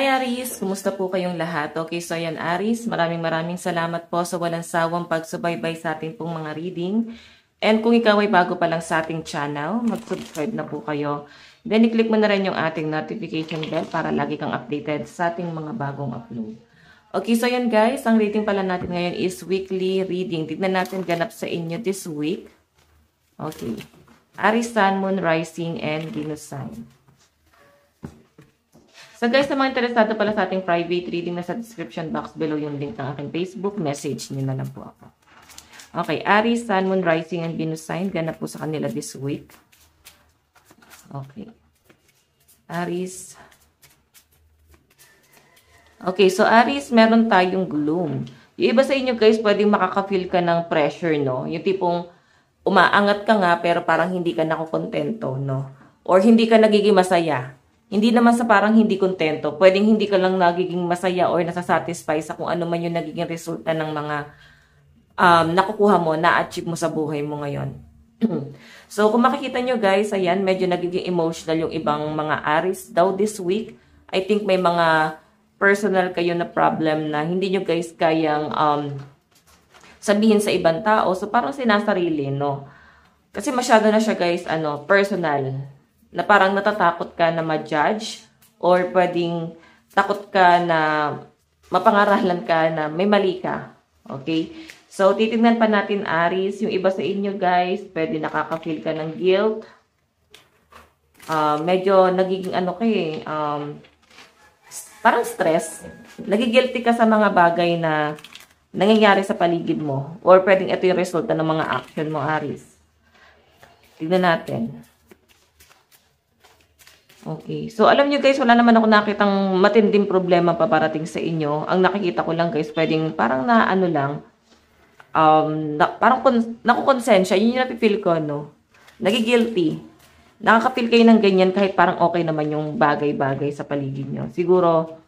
Hi Aries! Kumusta po kayong lahat? Okay, so yan Aries, maraming salamat po sa walang sawang pagsubaybay sa ating pong mga reading. And kung ikaw ay bago pa lang sa ating channel, mag-subscribe na po kayo. Then i-click mo na rin yung ating notification bell para lagi kang updated sa ating mga bagong upload. Okay, so yan guys, ang reading pala natin ngayon is weekly reading. Tignan natin ganap sa inyo this week. Okay. Aries, Sun, Moon, Rising, and Venus sign. So guys, sa mga interesado pala sa ating private reading, nasa description box below yung link ng aking Facebook, message nyo na lang po ako. Okay, Aries, Sun, Moon, Rising, and Venus sign. Ganap po sa kanila this week. Okay. Aries. Okay, so Aries, meron tayong gloom. Yung iba sa inyo guys, pwedeng makaka-feel ka ng pressure, no? Yung tipong umaangat ka nga, pero parang hindi ka nakukontento, no? Or hindi ka nagiging masaya. Hindi naman sa parang hindi kontento. Pwedeng hindi ka lang nagiging masaya or nasasatisfy sa kung ano man yung nagiging resulta ng mga nakukuha mo, na-achieve mo sa buhay mo ngayon. So, kung makikita nyo guys, ayan, medyo nagiging emotional yung ibang mga Aries daw this week. I think may mga personal kayo na problem na hindi nyo guys kayang sabihin sa ibang tao. So, parang sinasarili, no? Kasi masyado na siya guys, personal. Na parang natatakot ka na ma-judge or pwedeng takot ka na mapangaralan ka na may mali ka. Okay? So, titignan pa natin, Aries. Yung iba sa inyo, guys, pwede nakaka-feel ka ng guilt. Medyo nagiging parang stress. Nagigilty ka sa mga bagay na nangyayari sa paligid mo. Or pwedeng ito yung resulta ng mga action mo, Aries. Tignan natin. Okay. So, alam nyo guys, wala naman ako nakitang matinding problema pa parating sa inyo. Ang nakikita ko lang guys, pwedeng parang parang nakukonsensya. Yun yung napipil ko, no? Nagigilty. Nakaka-feel kayo ng ganyan kahit parang okay naman yung bagay-bagay sa paligid nyo. Siguro,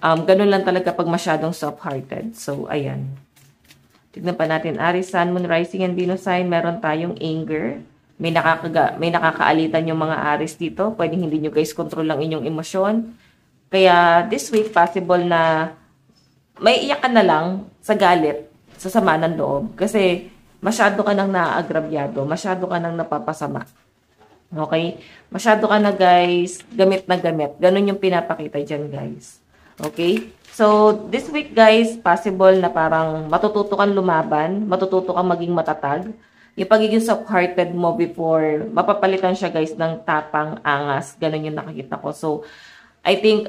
ganun lang talaga pag masyadong soft-hearted. So, ayan. Tignan pa natin. Aries, Sun, Moon, Rising, and Venus sign. Meron tayong anger. May nakakaalitan yung mga Aries dito. Pwedeng hindi nyo guys control lang inyong emosyon. Kaya this week, possible na may iyak ka na lang sa galit, sa sama ng loob. Kasi masyado ka nang naaagrabyado. Masyado ka nang napapasama. Okay? Masyado ka na guys, gamit na gamit. Ganun yung pinapakita dyan guys. Okay? So, this week guys, possible na parang matututo kang lumaban. Matututo kang maging matatag. Yung pagiging soft-hearted mo before, mapapalitan siya guys ng tapang, angas. Ganun yung nakikita ko. So, I think,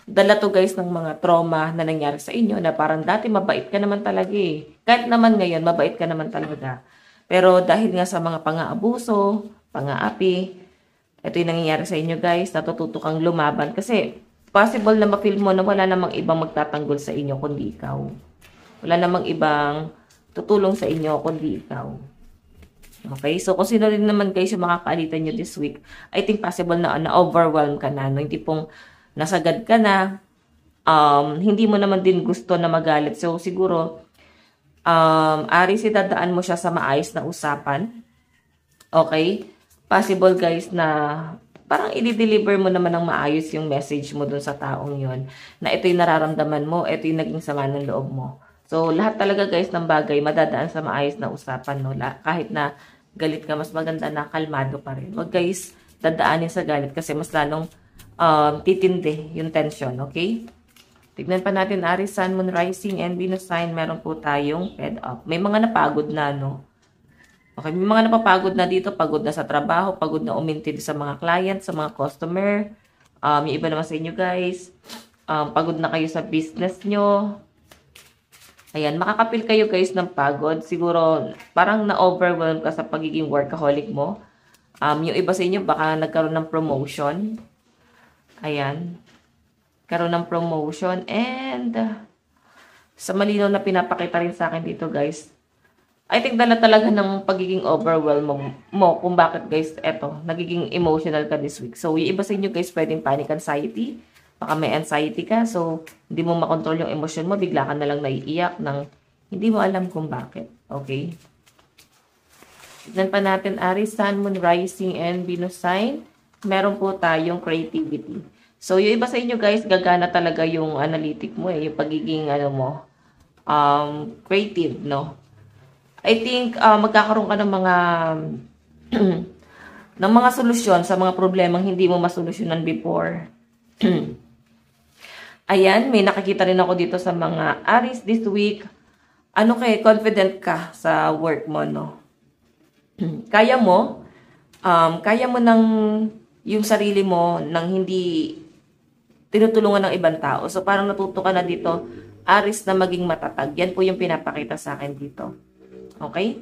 dala to guys ng mga trauma na nangyari sa inyo na parang dati mabait ka naman talaga eh. Kahit naman ngayon, mabait ka naman talaga. Pero dahil nga sa mga pang-aabuso, pang-aapi, ito yung nangyayari sa inyo guys, natututo kang lumaban. Kasi possible na ma-feel mo na wala namang ibang magtatanggol sa inyo kundi ikaw. Wala namang ibang tutulong sa inyo kundi ikaw. Okay? So, kung sino rin naman guys yung makakaalitan nyo this week, I think possible na na-overwhelm ka na. No? Yung tipong nasagad ka na, hindi mo naman din gusto na magalit. So, siguro, Aries, idadaan mo siya sa maayos na usapan. Okay? Possible guys na parang i-deliver mo naman ng maayos yung message mo dun sa taong yon na ito yung nararamdaman mo, ito yung naging sama ng loob mo. So, lahat talaga guys ng bagay, madadaan sa maayos na usapan, no? Kahit na galit ka, mas maganda na kalmado pa rin. Huwag guys, dadaanin sa galit kasi mas lalong titindi yung tension, okay? Tignan pa natin, Aries, Sun, Moon, Rising, and Venus sign. Meron po tayong fed up. May mga napagod na, no? Okay, may mga napapagod na dito. Pagod na sa trabaho, pagod na umintindi sa mga client, sa mga customer. Yung iba naman sa inyo guys, pagod na kayo sa business nyo. Ayan, makakapil kayo guys ng pagod. Siguro, parang na-overwhelm ka sa pagiging workaholic mo. Yung iba sa inyo, baka nagkaroon ng promotion. Ayan. Karoon ng promotion. And, sa malinaw na pinapakita rin sa akin dito guys, I think dala talaga ng pagiging overwhelm mo kung bakit guys, eto, nagiging emotional ka this week. So, yung iba sa inyo guys, pwedeng panic anxiety. Baka may anxiety ka, so hindi mo makontrol yung emosyon mo, bigla ka na lang naiiyak ng hindi mo alam kung bakit. Okay? Tignan pa natin, Aries, Sun, Moon, Rising, and Venus sign. Meron po tayong creativity. So, yung iba sa inyo guys, gagana talaga yung analytic mo yung pagiging, creative, no? I think, magkakaroon ka ng mga, ng mga solusyon sa mga problemang hindi mo masolusyonan before. Ayan, may nakikita rin ako dito sa mga Aries this week. Confident ka sa work mo, no? Kaya mo ng yung sarili mo nang hindi tinutulungan ng ibang tao. So, parang natuto ka na dito, Aries, na maging matatag. Yan po yung pinapakita sa akin dito. Okay?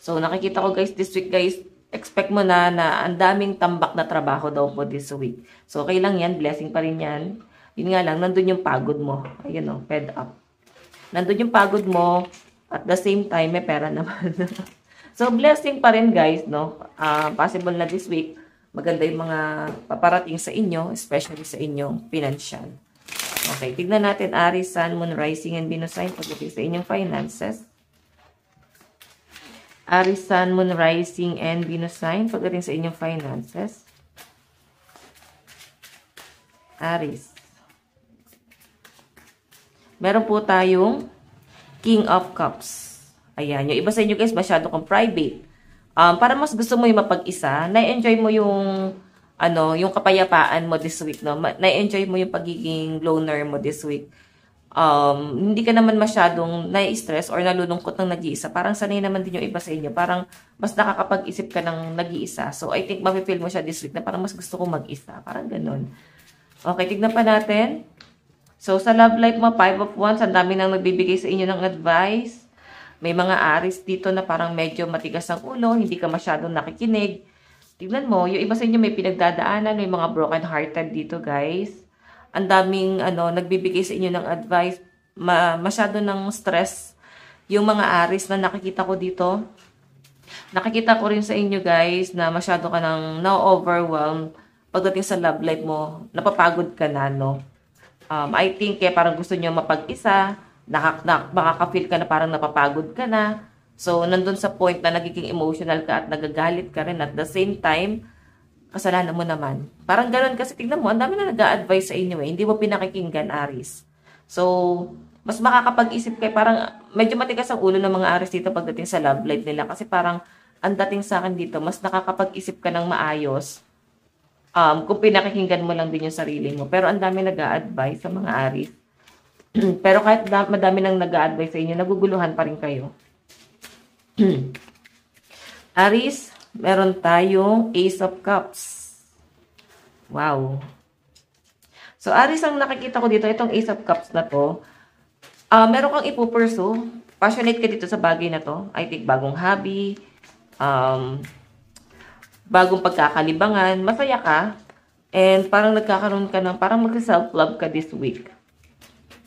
So, nakikita ko guys, this week guys, expect mo na ang daming tambak na trabaho daw po this week. So, okay lang yan. Blessing pa rin yan. Yun nga lang, nandun yung pagod mo. Ayun fed up. Nandun yung pagod mo, at the same time, may pera naman. So, blessing pa rin guys, no? Possible na this week, maganda yung mga paparating sa inyo, especially sa inyong financial. Okay, tignan natin Aries, Sun, Moon, Rising, and Venus sign pagdating sa inyong finances. Aries, Sun, Moon, Rising, and Venus sign pagdating sa inyong finances. Aries. Meron po tayong King of Cups. Ayan, yung iba sa inyo guys, masyado kang private. Para mas gusto mo yung mapag-isa, na-enjoy mo yung yung kapayapaan mo this week, no? Na-enjoy mo yung pagiging loner mo this week. Hindi ka naman masyadong nai-stress or nalulungkot ng nag-iisa. Parang sanay naman din yung iba sa inyo. Parang mas nakakapag-isip ka ng nag-iisa. So, I think mapipil mo siya this week na parang mas gusto kong mag-isa. Parang ganun. Okay, tignan pa natin. So, sa love life mo, 5 of Wands, ang dami nang nagbibigay sa inyo ng advice. May mga Aries dito na parang medyo matigas ang ulo, hindi ka masyadong nakikinig. Tignan mo, yung iba sa inyo may pinagdadaanan, may mga broken hearted dito, guys. Ang daming nagbibigay sa inyo ng advice, masyado ng stress yung mga Aries na nakikita ko dito. Nakikita ko rin sa inyo, guys, na masyado ka nang na-overwhelm pagdating sa love life mo. Napapagod ka na, no? I think parang gusto nyo mapag-isa, makaka-feel ka na parang napapagod ka na. So, nandun sa point na nagiging emotional ka at nagagalit ka rin. At the same time, kasalanan mo naman. Parang ganun kasi tignan mo, ang dami na nag-a-advise sa inyo Hindi mo pinakikinggan, Aries. So, mas makakapag-isip kayo. Parang medyo matigas ang ulo ng mga Aries dito pagdating sa love life nila. Kasi parang ang dating sa akin dito, mas nakakapag-isip ka ng maayos. Kung pinakikinggan mo lang din yung sarili mo. Pero ang dami nag-a-advise sa mga Aries. Pero kahit madami nang nag-a-advise sa inyo, naguguluhan pa rin kayo. Aries, meron tayong Ace of Cups. Wow. So, Aries, ang nakikita ko dito, itong Ace of Cups na to, meron kang ipupursue. Passionate ka dito sa bagay na to. I think bagong hobby, bagong pagkakalibangan, masaya ka, and parang nagkakaroon ka ng, parang mag-self-love ka this week.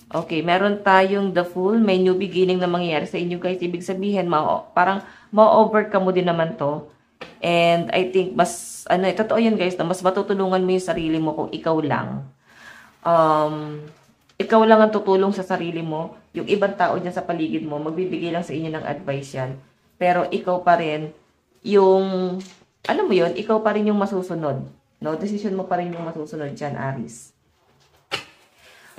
Okay, meron tayong the Fool, may new beginning na mangyayari sa inyo guys. Ibig sabihin, parang ma-overcome mo din naman to. And I think, totoo yun guys, na mas matutulungan mo yung sarili mo kung ikaw lang. Ikaw lang ang tutulong sa sarili mo. Yung ibang tao dyan sa paligid mo, magbibigay lang sa inyo ng advice yan. Pero ikaw pa rin, yung, alam mo yun, ikaw pa rin yung masusunod. No? Decision mo pa rin yung masusunod dyan, Aries.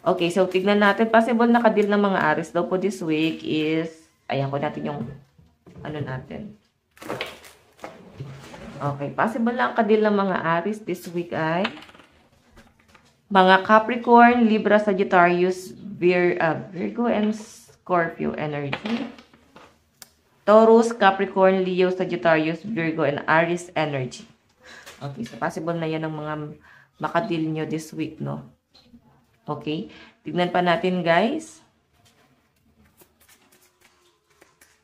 Okay, so tignan natin. Possible na ka-deal ng mga Aries daw po this week is, ayan ko natin yung, natin. Okay, possible lang ka-deal ng mga Aries this week ay, mga Capricorn, Libra, Sagittarius, Virgo, and Scorpio energy. Taurus, Capricorn, Leo, Sagittarius, Virgo, and Aries energy. Okay, so possible na yan ng mga maka-deal nyo this week, no? Okay, tignan pa natin guys.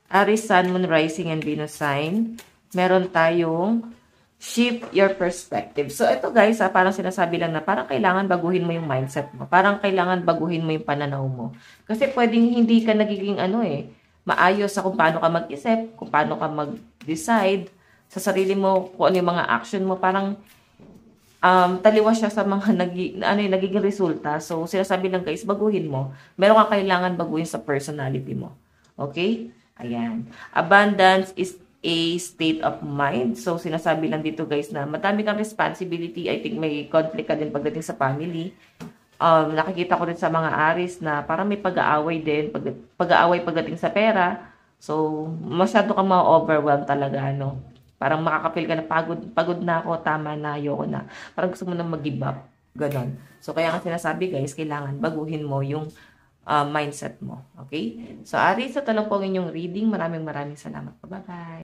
Aries, Sun, Moon, Rising, and Venus sign. Meron tayong shift your perspective. So, ito guys, parang sinasabi lang na parang kailangan baguhin mo yung mindset mo. Parang kailangan baguhin mo yung pananaw mo. Kasi pwedeng hindi ka nagiging maayos sa kung paano ka mag-isip, kung paano ka mag-decide sa sarili mo, kung ano yung mga action mo. Parang taliwas siya sa mga nagiging resulta. So, sinasabi lang guys, baguhin mo. Meron kang kailangan baguhin sa personality mo. Okay? Ayan. Abundance is a state of mind. So, sinasabi lang dito guys na madami kang responsibility. I think may conflict ka din pagdating sa family. Nakikita ko rin sa mga Aries na parang may pag-aaway din. Pag-aaway pagdating sa pera. So, masyado kang ma-overwhelm talaga, no? Parang makaka-feel ka na pagod na ako, tama na, ayoko na. Parang gusto mo na mag-give up. Ganon. So, kaya nga sinasabi guys, kailangan baguhin mo yung mindset mo. Okay? So, Aries, ito lang po ang inyong reading. Maraming salamat po. Bye-bye.